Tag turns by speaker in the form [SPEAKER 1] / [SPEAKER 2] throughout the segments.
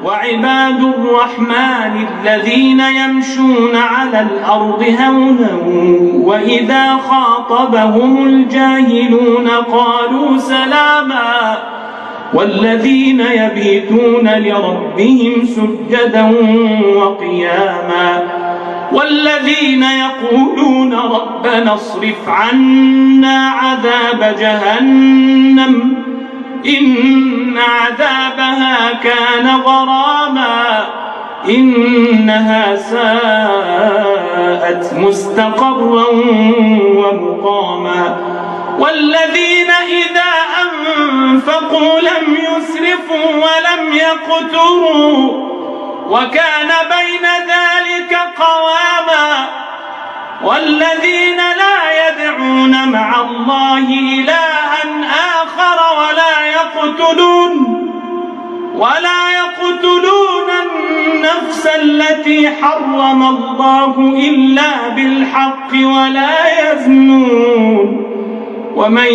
[SPEAKER 1] وعباد الرحمن الذين يمشون على الأرض هونا وإذا خاطبهم الجاهلون قالوا سلاما والذين يبيتون لربهم سجدا وقياما والذين يقولون ربنا اصرف عنا عذاب جهنم إن عذابها كان غراما إنها ساءت مستقرا ومقاما والذين إذا أنفقوا لم يسرفوا ولم يقتروا وكان بين ذلك قواما والذين لا يدعون مع الله إلها آخر ولا يقتلون النفس التي حرم الله إلا بالحق ولا يزنون ومن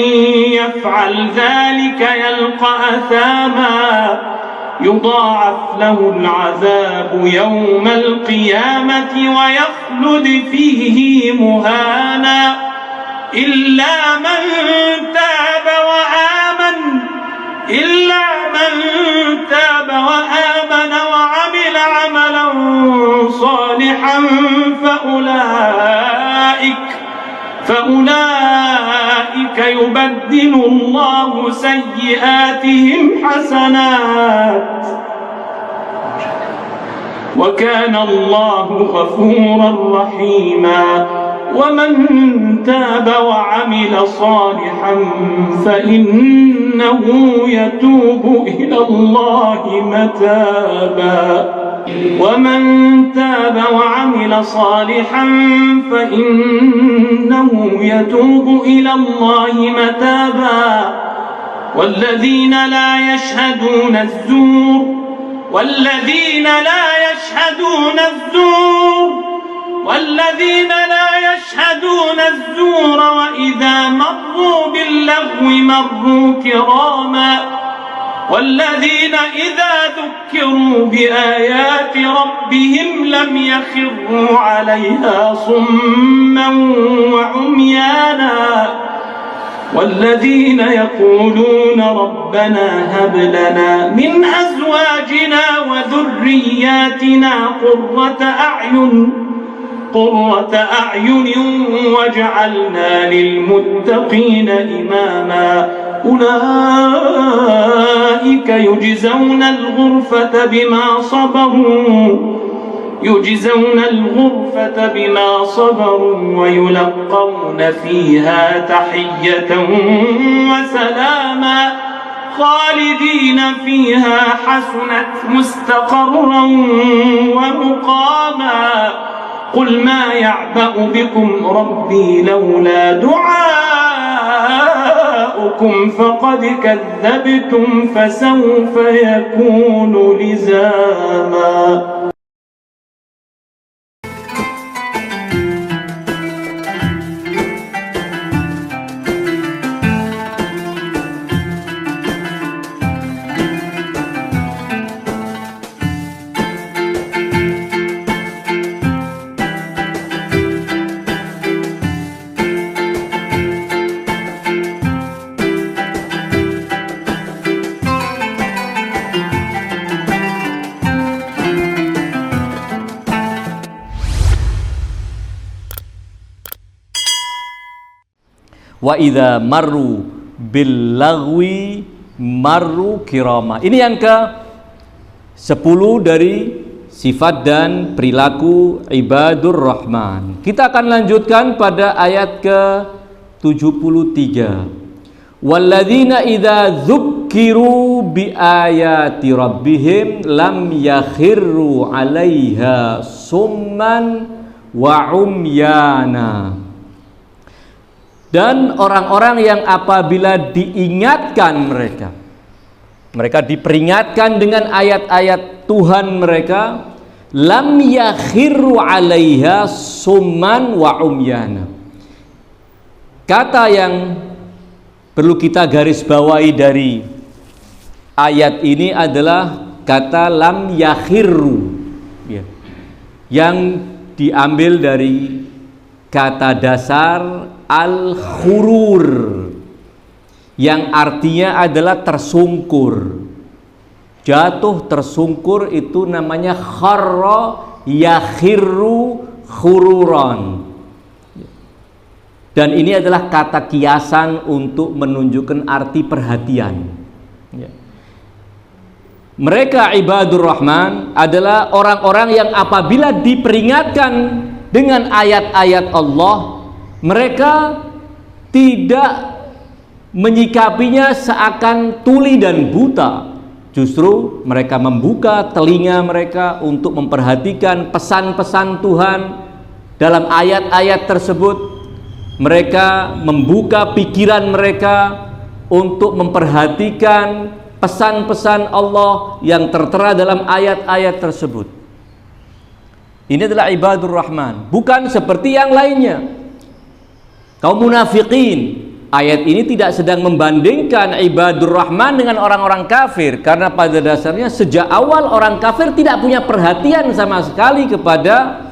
[SPEAKER 1] يفعل ذلك يلقى أثاما يضاعف له العذاب يوم القيامة ويخلد فيه مهانا إلا من تاب وعمل عملا صالحا فأولئك يبدل الله سيئاتهم حسنات وكان الله غفورا رحيما ومن تاب وعمل صالحا فإنه يتوب إلى الله متابا والذين لا يشهدون الزور وإذا مروا باللغو مروا كراما والذين إذا ذكروا بآيات ربهم لم يخروا عليها صما وعميانا والذين يقولون ربنا هب لنا من أزواجنا وذرياتنا قرة أعين واجعلنا للمتقين إماما أولئك يجزون الغرفة بما صبروا ويلقون فيها تحية وسلاما خالدين فيها حسنت مستقرا ومقاما قل ما يعبأ بكم ربي لولا دعاؤكم فقد كذبتم فسوف يكون لزاما.
[SPEAKER 2] Wa idza marru bil lagwi marru kirama. Ini yang ke-10 dari sifat dan perilaku ibadur rahman. Kita akan lanjutkan pada ayat ke-73. Walladzina idza dzukkiru bi ayati rabbihim lam yakhirru 'alaiha summan wa umyana. Dan orang-orang yang apabila diingatkan mereka diperingatkan dengan ayat-ayat Tuhan mereka, lam yakhirru 'alaiha summan wa umyana. Kata yang perlu kita garis bawahi dari ayat ini adalah kata lam yakhirru, ya, yang diambil dari kata dasar al-khurur, yang artinya adalah tersungkur. Jatuh tersungkur itu namanya kharra yakhirru khururan. Dan ini adalah kata kiasan untuk menunjukkan arti perhatian. Ya. Mereka ibadur rahman adalah orang-orang yang apabila diperingatkan dengan ayat-ayat Allah, mereka tidak menyikapinya seakan tuli dan buta. Justru mereka membuka telinga mereka untuk memperhatikan pesan-pesan Tuhan dalam ayat-ayat tersebut. Mereka membuka pikiran mereka untuk memperhatikan pesan-pesan Allah yang tertera dalam ayat-ayat tersebut. Ini adalah ibadur rahman, bukan seperti yang lainnya. Kaum munafikin, ayat ini tidak sedang membandingkan ibadur rahman dengan orang-orang kafir, karena pada dasarnya sejak awal orang kafir tidak punya perhatian sama sekali kepada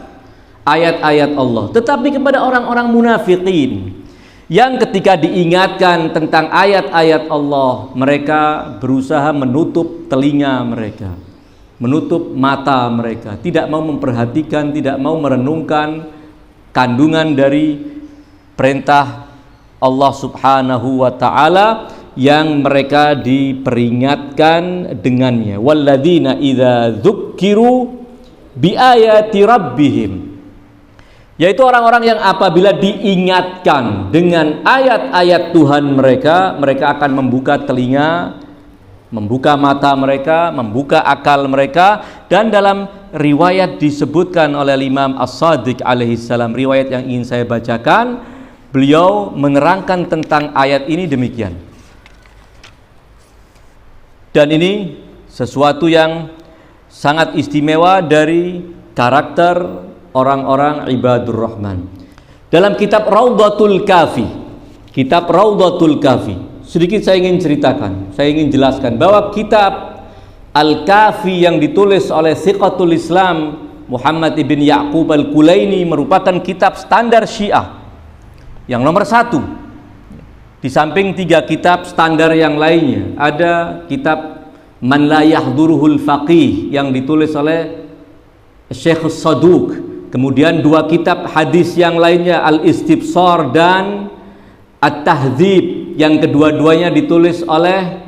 [SPEAKER 2] ayat-ayat Allah, tetapi kepada orang-orang munafikin yang ketika diingatkan tentang ayat-ayat Allah, mereka berusaha menutup telinga mereka, menutup mata mereka, tidak mau memperhatikan, tidak mau merenungkan kandungan dari perintah Allah Subhanahu wa ta'ala yang mereka diperingatkan dengannya. Walladzina idza dzukkiru biayati rabbihim, yaitu orang-orang yang apabila diingatkan dengan ayat-ayat Tuhan mereka, mereka akan membuka telinga, membuka mata mereka, membuka akal mereka. Dan dalam riwayat disebutkan oleh Imam As-Shadiq alaihissalam, riwayat yang ingin saya bacakan, beliau menerangkan tentang ayat ini demikian. Dan ini sesuatu yang sangat istimewa dari karakter orang-orang ibadur rahman. Dalam kitab Raudhatul Kafi, kitab Raudhatul Kafi, sedikit saya ingin ceritakan, saya ingin jelaskan bahwa kitab Al-Kafi yang ditulis oleh Thiqatul Islam Muhammad ibn Ya'qub Al-Kulaini merupakan kitab standar Syiah yang nomor 1. Di samping 3 kitab standar yang lainnya, ada kitab Man la yahduruhul faqih yang ditulis oleh Syekh Saduq. Kemudian 2 kitab hadis yang lainnya, Al-Istibsar dan At-Tahdzib, yang kedua-duanya ditulis oleh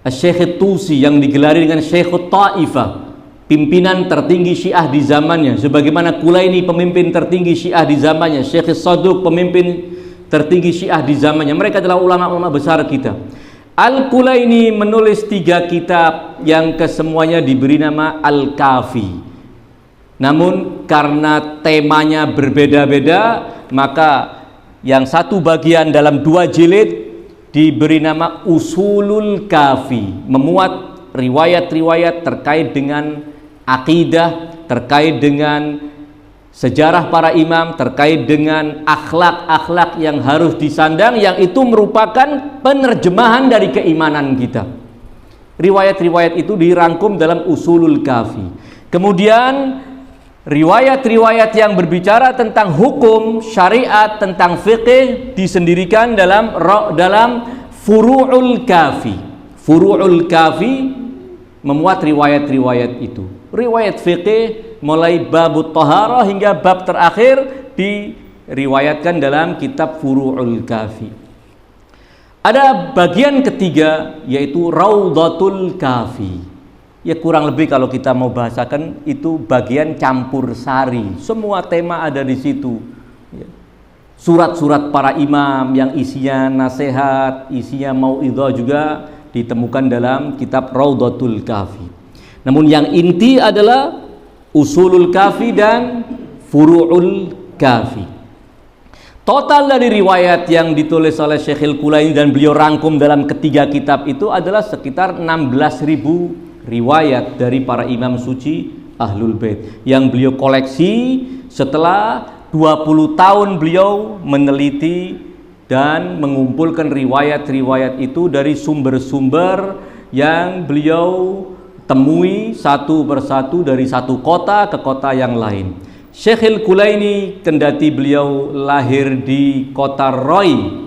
[SPEAKER 2] Syekh Tusi yang digelari dengan Syekh Taifah, pimpinan tertinggi Syiah di zamannya, sebagaimana Kulaini pemimpin tertinggi Syiah di zamannya, Syekh Saduq pemimpin tertinggi Syiah di zamannya. Mereka adalah ulama-ulama besar kita. Al-Kulaini menulis 3 kitab yang kesemuanya diberi nama Al-Kafi. Namun karena temanya berbeda-beda, maka yang satu bagian dalam 2 jilid diberi nama Usulul Kafi, memuat riwayat-riwayat terkait dengan akidah, terkait dengan sejarah para imam, terkait dengan akhlak-akhlak yang harus disandang, yang itu merupakan penerjemahan dari keimanan kita. Riwayat-riwayat itu dirangkum dalam Usulul Kafi. Kemudian riwayat-riwayat yang berbicara tentang hukum, syariat, tentang fikih disendirikan dalam Furu'ul Kafi. Furu'ul Kafi memuat riwayat-riwayat itu. Riwayat fikih mulai babut taharah hingga bab terakhir diriwayatkan dalam kitab Furu'ul Kafi. Ada bagian ketiga, yaitu Raudhatul Kafi. Ya kurang lebih kalau kita mau bahasakan itu bagian campur sari, semua tema ada di situ. Surat-surat para imam yang isinya nasihat, isinya mauidhah juga ditemukan dalam kitab Raudhatul Kafi. Namun yang inti adalah Usulul Kafi dan Furu'ul Kafi. Total dari riwayat yang ditulis oleh Syekh Al-Kulaini dan beliau rangkum dalam ketiga kitab itu adalah sekitar 16.000 riwayat dari para imam suci Ahlul Bait yang beliau koleksi setelah 20 tahun beliau meneliti dan mengumpulkan riwayat-riwayat itu dari sumber-sumber yang beliau temui satu persatu dari satu kota ke kota yang lain. Syekhul Kulaini, kendati beliau lahir di kota Roy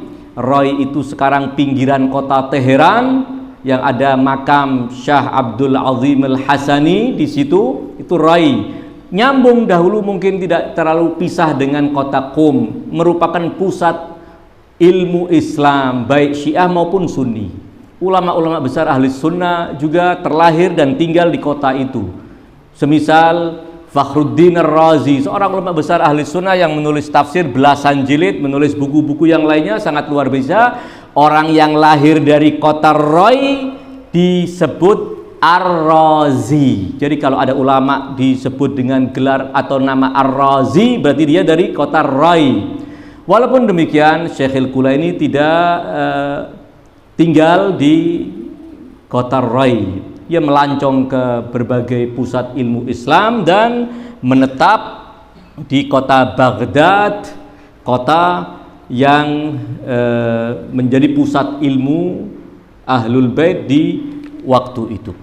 [SPEAKER 2] itu sekarang pinggiran kota Teheran, yang ada makam Syah Abdul Azim Al-Hasani di situ, itu Roy. Nyambung dahulu, mungkin tidak terlalu pisah dengan kota Qum, merupakan pusat ilmu Islam baik Syiah maupun Sunni. Ulama-ulama besar ahli sunnah juga terlahir dan tinggal di kota itu. Semisal Fakhruddin Ar-Razi, seorang ulama besar ahli sunnah yang menulis tafsir belasan jilid, menulis buku-buku yang lainnya sangat luar biasa. Orang yang lahir dari kota Roy disebut Ar-Razi. Jadi kalau ada ulama disebut dengan gelar atau nama Ar-Razi, berarti dia dari kota Roy. Walaupun demikian, Syekhul Kulaini tidak tinggal di kota Roy. Ia melancong ke berbagai pusat ilmu Islam dan menetap di kota Baghdad, kota yang menjadi pusat ilmu Ahlul Bait di waktu itu.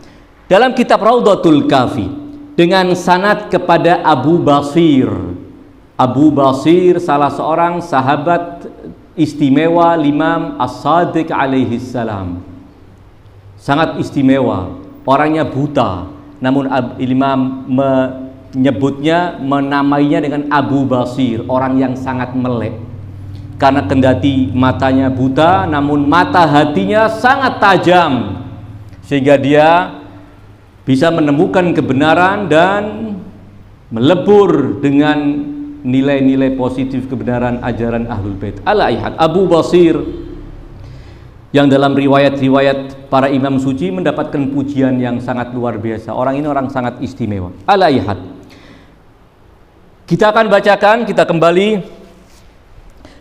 [SPEAKER 2] Dalam kitab Raudhatul Kafi dengan sanad kepada Abu Basir. Abu Basir salah seorang sahabat istimewa Imam As-Shadiq alaihi salam. Sangat istimewa. Orangnya buta, namun Imam menamainya dengan Abu Basir, orang yang sangat melek. Karena kendati matanya buta, namun mata hatinya sangat tajam, sehingga dia bisa menemukan kebenaran dan melebur dengan nilai-nilai positif kebenaran ajaran Ahlul Bait. Al-Aihad Abu Basir, yang dalam riwayat-riwayat para imam suci mendapatkan pujian yang sangat luar biasa. Orang ini orang sangat istimewa. Al-Aihad, kita akan bacakan, kita kembali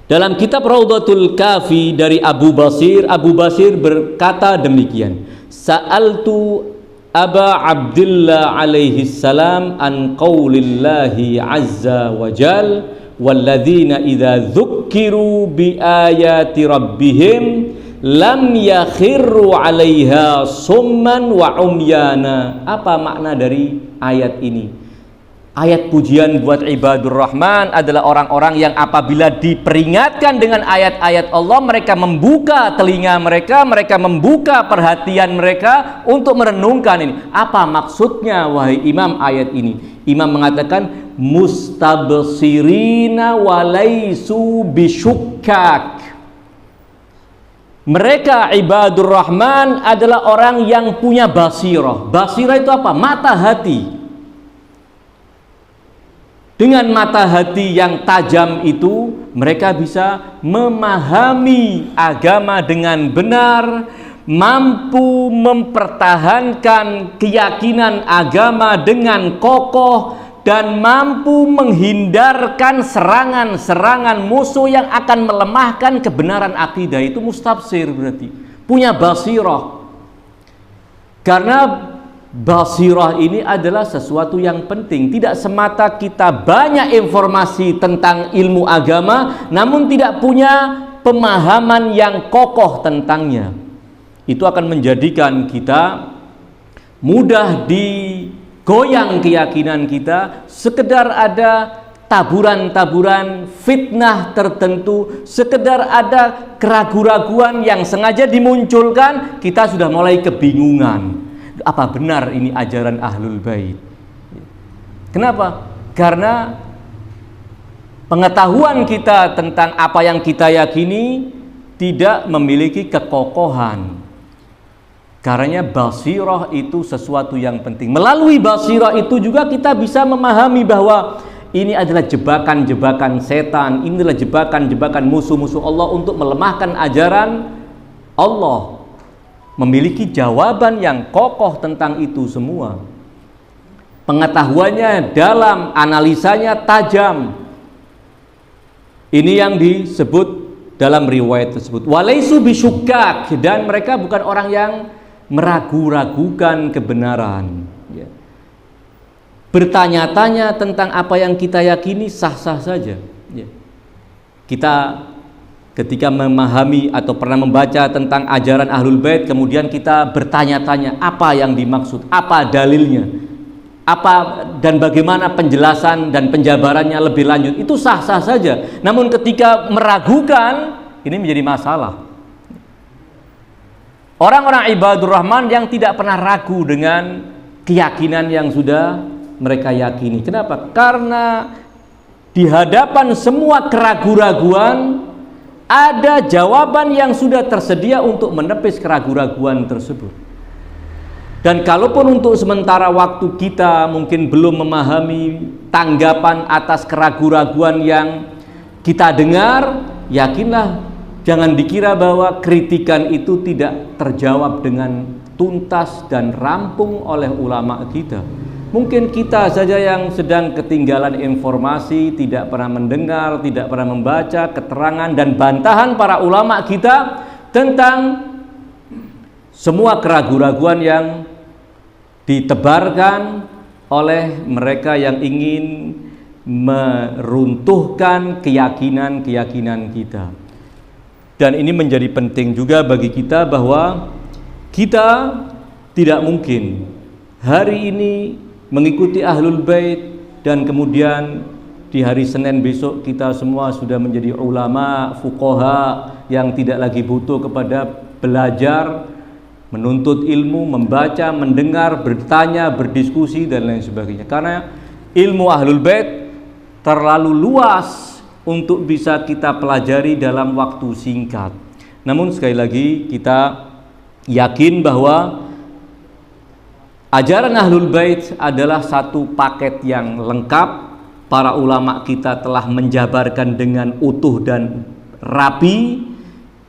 [SPEAKER 2] dalam kitab Raudhatul Kafi dari Abu Basir. Abu Basir berkata demikian, Sa'altu Aba Abdillah alaihi salam an qaulillahi azza wa jal walladzina idza dzukkiru bi ayati rabbihim lam yakhirru 'alaiha summan wa umyana. Apa makna dari ayat ini? Ayat pujian buat ibadur rahman adalah orang-orang yang apabila diperingatkan dengan ayat-ayat Allah, mereka membuka telinga mereka, mereka membuka perhatian mereka untuk merenungkan ini. Apa maksudnya wahai imam ayat ini? Imam mengatakan mustabsirina walaisu bisyukkak. Mereka ibadur rahman adalah orang yang punya basirah. Basirah itu apa? Mata hati. Dengan mata hati yang tajam itu, mereka bisa memahami agama dengan benar, mampu mempertahankan keyakinan agama dengan kokoh, dan mampu menghindarkan serangan-serangan musuh yang akan melemahkan kebenaran akidah. Itu mustabsir, berarti punya basirah. Karena basirah ini adalah sesuatu yang penting. Tidak semata kita banyak informasi tentang ilmu agama namun tidak punya pemahaman yang kokoh tentangnya. Itu akan menjadikan kita mudah digoyang keyakinan kita, sekedar ada taburan-taburan fitnah tertentu, sekedar ada keraguan-raguan yang sengaja dimunculkan, kita sudah mulai kebingungan. Apa benar ini ajaran Ahlul Bait? Kenapa? Karena pengetahuan kita tentang apa yang kita yakini tidak memiliki kekokohan. Karena basirah itu sesuatu yang penting. Melalui basirah itu juga kita bisa memahami bahwa ini adalah jebakan-jebakan setan, ini adalah jebakan-jebakan musuh-musuh Allah untuk melemahkan ajaran Allah. Memiliki jawaban yang kokoh tentang itu semua. Pengetahuannya dalam, analisanya tajam. Ini yang disebut dalam riwayat tersebut. Walaisu bisyukkak, dan mereka bukan orang yang meragu-ragukan kebenaran. Ya. Bertanya-tanya tentang apa yang kita yakini sah-sah saja. Ya. Kita ketika memahami atau pernah membaca tentang ajaran Ahlul Bait, kemudian kita bertanya-tanya apa yang dimaksud, apa dalilnya, apa dan bagaimana penjelasan dan penjabarannya lebih lanjut, itu sah-sah saja. Namun ketika meragukan, ini menjadi masalah. Orang-orang ibadur rahman yang tidak pernah ragu dengan keyakinan yang sudah mereka yakini. Kenapa? Karena di hadapan semua keraguan-raguan ada jawaban yang sudah tersedia untuk menepis keraguan-raguan tersebut. Dan kalaupun untuk sementara waktu kita mungkin belum memahami tanggapan atas keraguan-raguan yang kita dengar, yakinlah, jangan dikira bahwa kritikan itu tidak terjawab dengan tuntas dan rampung oleh ulama kita. Mungkin kita saja yang sedang ketinggalan informasi, tidak pernah mendengar, tidak pernah membaca keterangan dan bantahan para ulama kita tentang semua keraguan-raguan yang ditebarkan oleh mereka yang ingin meruntuhkan keyakinan-keyakinan kita. Dan ini menjadi penting juga bagi kita bahwa kita tidak mungkin hari ini mengikuti Ahlul Bait dan kemudian di hari Senin besok kita semua sudah menjadi ulama, fuqaha yang tidak lagi butuh kepada belajar, menuntut ilmu, membaca, mendengar, bertanya, berdiskusi dan lain sebagainya. Karena ilmu Ahlul Bait terlalu luas untuk bisa kita pelajari dalam waktu singkat. Namun sekali lagi kita yakin bahwa ajaran Ahlul Bait adalah satu paket yang lengkap. Para ulama kita telah menjabarkan dengan utuh dan rapi.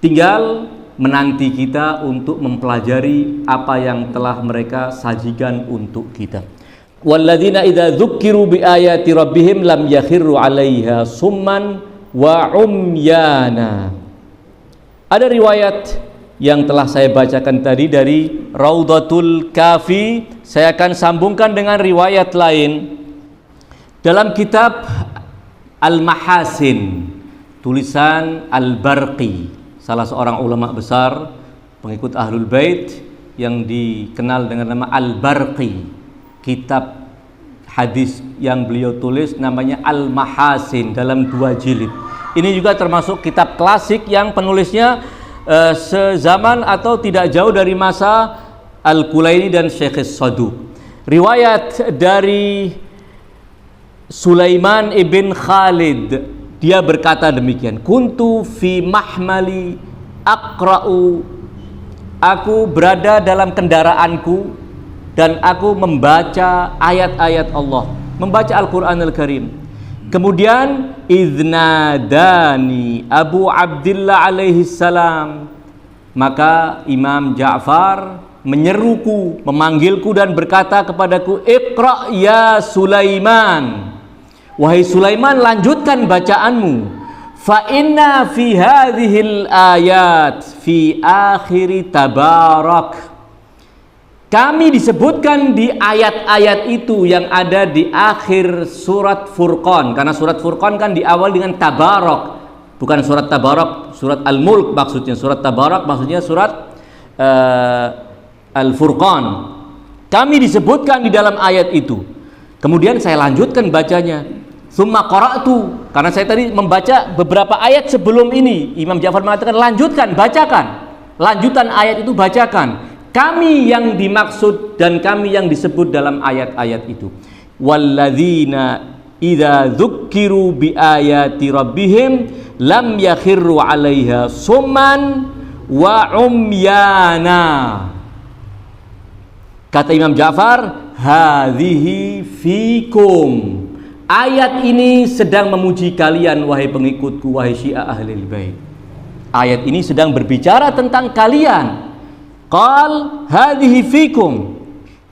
[SPEAKER 2] Tinggal menanti kita untuk mempelajari apa yang telah mereka sajikan untuk kita. Walladzina idza dzukkiru biayati rabbihim lam yakhirru 'alaiha summan wa umyana. Ada riwayat yang telah saya bacakan tadi dari Raudhatul Kafi. Saya akan sambungkan dengan riwayat lain dalam kitab Al-Mahasin, tulisan Al-Barqi, salah seorang ulama besar pengikut Ahlul Bait yang dikenal dengan nama Al-Barqi. Kitab hadis yang beliau tulis namanya Al-Mahasin dalam 2 jilid. Ini juga termasuk kitab klasik yang penulisnya sezaman atau tidak jauh dari masa Al-Kulaini dan Syekh Saduq. Riwayat dari Sulaiman ibn Khalid, dia berkata demikian, kuntu fi mahmali aqra'u, aku berada dalam kendaraanku dan aku membaca ayat-ayat Allah, membaca Al-Quranul Karim. Kemudian idnadani Abu Abdillah alaihi salam, maka Imam Ja'far menyeruku, memanggilku dan berkata kepadaku, Iqra ya Sulaiman, wahai Sulaiman, lanjutkan bacaanmu. Fa inna fi hadhil ayat fi akhir tabarak, kami disebutkan di ayat-ayat itu yang ada di akhir surat Furqan. Karena surat Furqan kan diawali dengan tabarak, bukan surat tabarak, surat Al-Mulk maksudnya. Surat tabarak maksudnya surat Al-Furqan. Kami disebutkan di dalam ayat itu. Kemudian saya lanjutkan bacanya. Summa qara'tu, karena saya tadi membaca beberapa ayat sebelum ini. Imam Ja'far mengatakan lanjutkan, bacakan. Lanjutan ayat itu bacakan. Kami yang dimaksud dan kami yang disebut dalam ayat-ayat itu. Walladzina idza dzukkiru biayati rabbihim lam yakhirru 'alaiha summan wa umyana. Kata Imam Ja'far, hadhihi fikum. Ayat ini sedang memuji kalian wahai pengikutku, wahai Syiah Ahlul Bait. Ayat ini sedang berbicara tentang kalian. Qal hadhihi fikum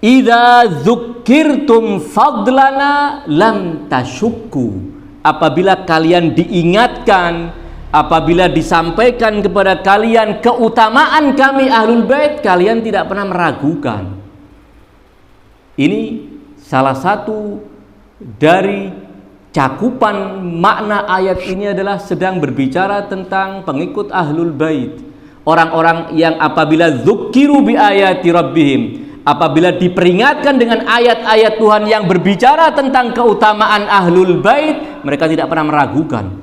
[SPEAKER 2] idza dzukkirtum fadlana lam tashukku. Apabila kalian diingatkan, apabila disampaikan kepada kalian keutamaan kami Ahlul Bait, kalian tidak pernah meragukan. Ini salah satu dari cakupan makna ayat ini adalah sedang berbicara tentang pengikut Ahlul Bait. Orang-orang yang apabila dzukiru bi ayati rabbihim, apabila diperingatkan dengan ayat-ayat Tuhan yang berbicara tentang keutamaan Ahlul Bait, mereka tidak pernah meragukan.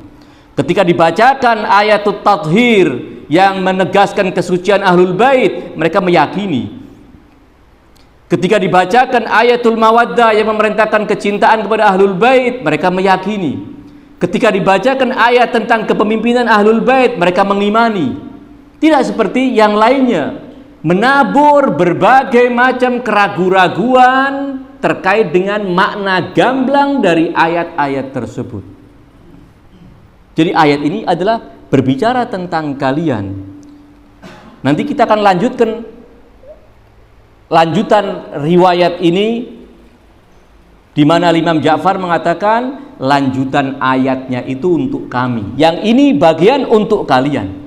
[SPEAKER 2] Ketika dibacakan ayatut tathhir yang menegaskan kesucian Ahlul Bait, mereka meyakini. Ketika dibacakan ayatul mawaddah yang memerintahkan kecintaan kepada Ahlul Bait, mereka meyakini. Ketika dibacakan ayat tentang kepemimpinan Ahlul Bait, mereka mengimani. Tidak seperti yang lainnya, menabur berbagai macam keraguan-raguan terkait dengan makna gamblang dari ayat-ayat tersebut. Jadi ayat ini adalah berbicara tentang kalian. Nanti kita akan lanjutan riwayat ini, di mana Imam Ja'far mengatakan lanjutan ayatnya itu untuk kami, yang ini bagian untuk kalian.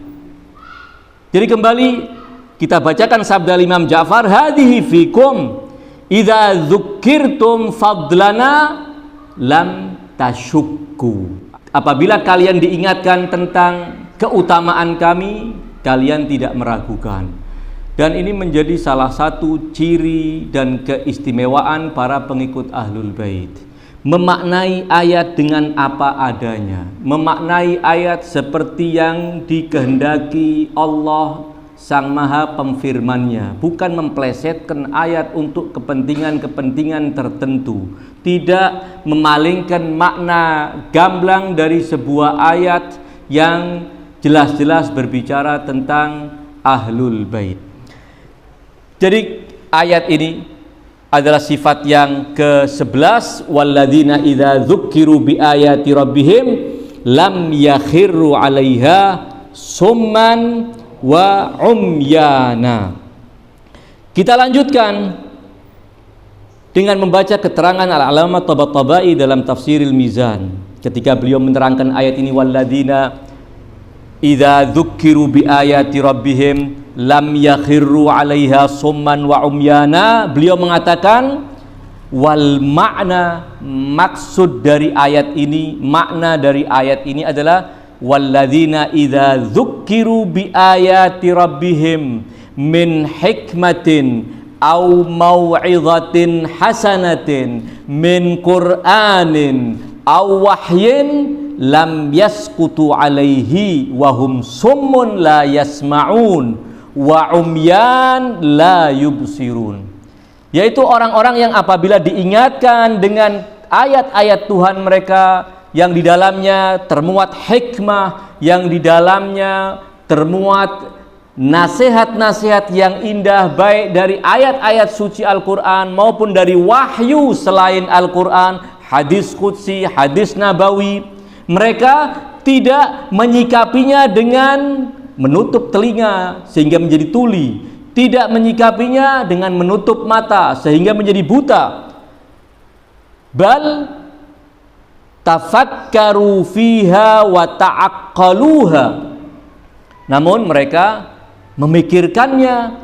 [SPEAKER 2] Jadi kembali kita bacakan sabda Imam Ja'far, hadhihi fikum idza dzukirtum fadlana lam tasyukku. Apabila kalian diingatkan tentang keutamaan kami, kalian tidak meragukan. Dan ini menjadi salah satu ciri dan keistimewaan para pengikut Ahlul Bait. Memaknai ayat dengan apa adanya, memaknai ayat seperti yang dikehendaki Allah Sang Maha Pemfirmannya, bukan memplesetkan ayat untuk kepentingan-kepentingan tertentu, tidak memalingkan makna gamblang dari sebuah ayat yang jelas-jelas berbicara tentang Ahlul Bait. Jadi ayat ini adalah sifat yang ke-11, walladzina idza dzukiru bi ayati rabbihim lam yakhirru 'alaiha summan wa umyana. Kita lanjutkan dengan membaca keterangan Al-Allamah Tabatabai dalam Tafsiril Mizan ketika beliau menerangkan ayat ini, walladzina idza dzukiru bi ayati rabbihim lam yakhirru 'alaiha summan wa umyana. Beliau mengatakan wal makna, maksud dari ayat ini, makna dari ayat ini adalah walladzina idza dzukiru bi ayati rabbihim min hikmatin aw mau'izatin hasanatin min qur'anin aw wahyin lam yaskutu 'alaihi wa hum summun la yasma'un wa umyan la yubsirun, yaitu orang-orang yang apabila diingatkan dengan ayat-ayat Tuhan mereka yang di dalamnya termuat hikmah, yang di dalamnya termuat nasihat-nasihat yang indah, baik dari ayat-ayat suci Al-Quran maupun dari wahyu selain Al-Quran, hadis qudsi, hadis nabawi, mereka tidak menyikapinya dengan menutup telinga sehingga menjadi tuli, tidak menyikapinya dengan menutup mata sehingga menjadi buta, bal tafakkaru fiha wa ta'aqqaluha, namun mereka memikirkannya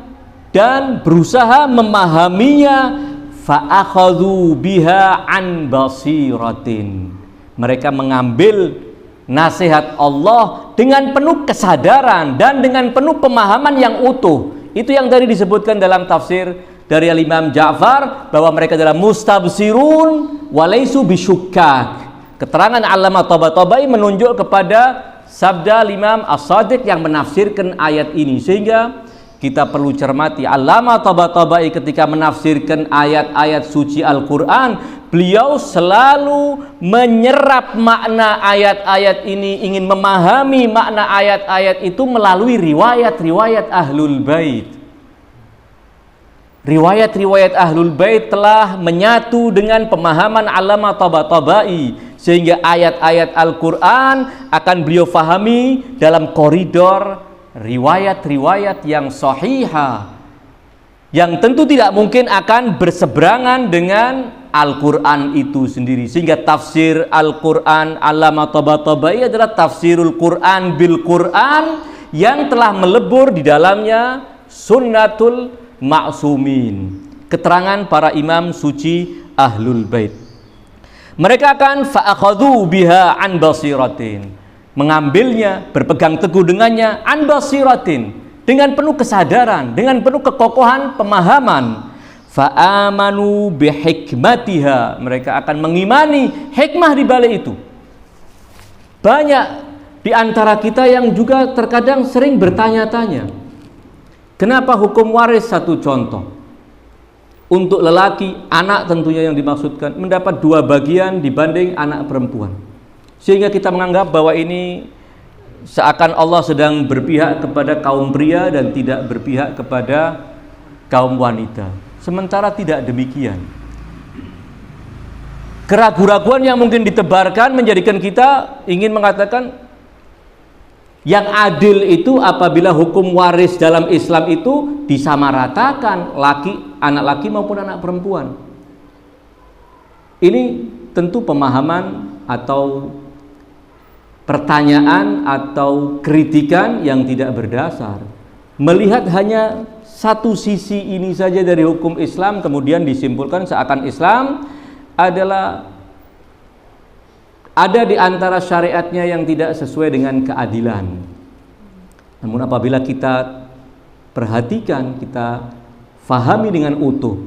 [SPEAKER 2] dan berusaha memahaminya, fa'akhadhu biha an basiratin, mereka mengambil nasihat Allah dengan penuh kesadaran dan dengan penuh pemahaman yang utuh. Itu yang tadi disebutkan dalam tafsir dari Imam Ja'far, bahwa mereka adalah mustabsirun walaisu bisyukkak. Keterangan Allamah Tabatabai menunjuk kepada sabda Imam As-Shadiq yang menafsirkan ayat ini, sehingga kita perlu cermati Allamah Tabatabai ketika menafsirkan ayat-ayat suci Al-Quran, beliau selalu menyerap makna ayat-ayat ini, ingin memahami makna ayat-ayat itu melalui riwayat-riwayat Ahlul Bait. Riwayat-riwayat Ahlul Bait telah menyatu dengan pemahaman Allamah Tabatabai, sehingga ayat-ayat Al-Quran akan beliau fahami dalam koridor riwayat-riwayat yang sahihah, yang tentu tidak mungkin akan berseberangan dengan Al-Quran itu sendiri. Sehingga tafsir Al-Quran Allamah Tabatabai adalah tafsirul Quran bil Quran yang telah melebur di dalamnya sunnatul ma'sumin, keterangan para imam suci Ahlul Bait. Mereka akan fa'akhadhu biha an basiratin, mengambilnya, berpegang teguh dengannya an basiratin, dengan penuh kesadaran, dengan penuh kekokohan pemahaman. Fa'amanu bihikmatiha, mereka akan mengimani hikmah di balik itu. Banyak di antara kita yang juga terkadang sering bertanya-tanya, kenapa hukum waris, satu contoh, untuk lelaki, anak tentunya yang dimaksudkan, mendapat 2 bagian dibanding anak perempuan, sehingga kita menganggap bahwa ini seakan Allah sedang berpihak kepada kaum pria dan tidak berpihak kepada kaum wanita. Sementara tidak demikian. Keraguan-keraguan yang mungkin ditebarkan menjadikan kita ingin mengatakan yang adil itu apabila hukum waris dalam Islam itu disamaratakan anak laki maupun anak perempuan. Ini tentu pemahaman atau pertanyaan atau kritikan yang tidak berdasar. Melihat hanya satu sisi ini saja dari hukum Islam, kemudian disimpulkan seakan Islam adalah ada di antara syariatnya yang tidak sesuai dengan keadilan. Namun apabila kita perhatikan, kita fahami dengan utuh,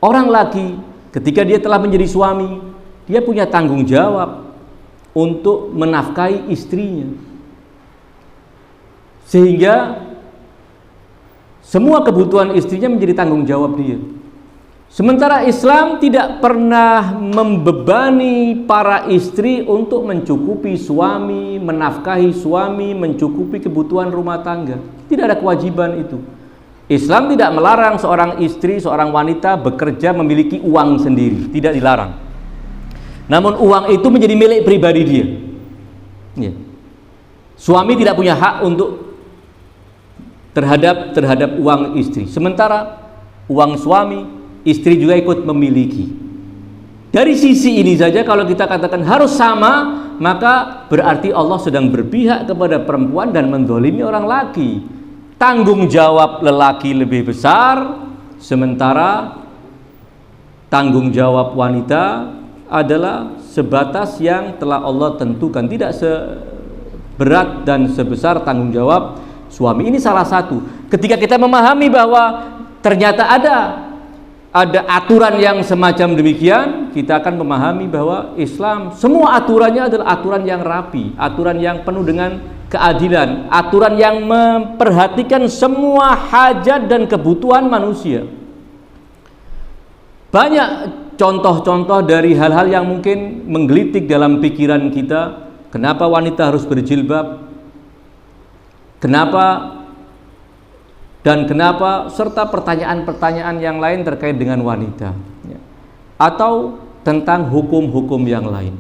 [SPEAKER 2] orang laki ketika dia telah menjadi suami, dia punya tanggung jawab untuk menafkahi istrinya, sehingga semua kebutuhan istrinya menjadi tanggung jawab dia. Sementara Islam tidak pernah membebani para istri untuk mencukupi suami, menafkahi suami, mencukupi kebutuhan rumah tangga. Tidak ada kewajiban itu. Islam tidak melarang seorang istri, seorang wanita bekerja memiliki uang sendiri, tidak dilarang. Namun uang itu menjadi milik pribadi dia. Ya. Suami tidak punya hak untuk terhadap uang istri. Sementara uang suami, istri juga ikut memiliki. Dari sisi ini saja kalau kita katakan harus sama, maka berarti Allah sedang berpihak kepada perempuan dan mendolimi orang laki. Tanggung jawab lelaki lebih besar, sementara tanggung jawab wanita adalah sebatas yang telah Allah tentukan, tidak seberat dan sebesar tanggung jawab suami. Ini salah satu. Ketika kita memahami bahwa ternyata ada aturan yang semacam demikian, kita akan memahami bahwa Islam semua aturannya adalah aturan yang rapi, aturan yang penuh dengan keadilan, aturan yang memperhatikan semua hajat dan kebutuhan manusia. Banyak contoh-contoh dari hal-hal yang mungkin menggelitik dalam pikiran kita. Kenapa wanita harus berjilbab? Kenapa dan kenapa, serta pertanyaan-pertanyaan yang lain terkait dengan wanita, atau tentang hukum-hukum yang lain.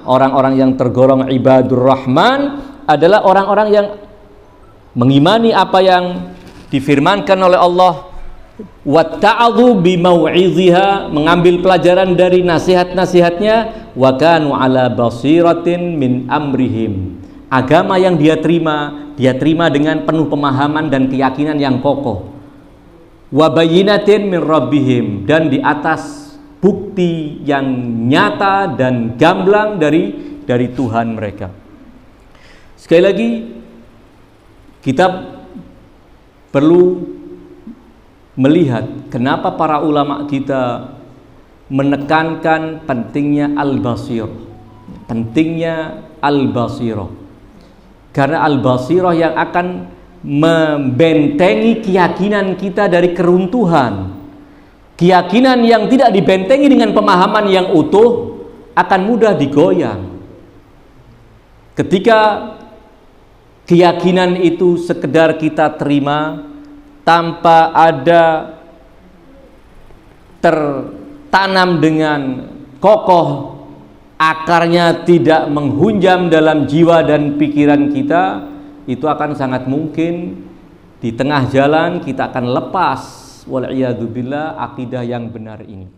[SPEAKER 2] Orang-orang yang tergolong ibadur rahman adalah orang-orang yang mengimani apa yang difirmankan oleh Allah, watta'adhu bimau'idhiha, mengambil pelajaran dari nasihat-nasihatnya, wa kanu ala basiratin min amrihim. Agama yang dia terima dengan penuh pemahaman dan keyakinan yang kokoh. Wa bayyinatin min rabbihim, dan di atas bukti yang nyata dan gamblang dari Tuhan mereka. Sekali lagi, kita perlu melihat kenapa para ulama kita menekankan pentingnya al-basirah. Pentingnya al-basirah. Karena al-basirah yang akan membentengi keyakinan kita dari keruntuhan. Keyakinan yang tidak dibentengi dengan pemahaman yang utuh akan mudah digoyang. Ketika keyakinan itu sekedar kita terima tanpa ada tertanam dengan kokoh, akarnya tidak menghunjam dalam jiwa dan pikiran kita, itu akan sangat mungkin di tengah jalan kita akan lepas wal'iyadzubillah akidah yang benar ini.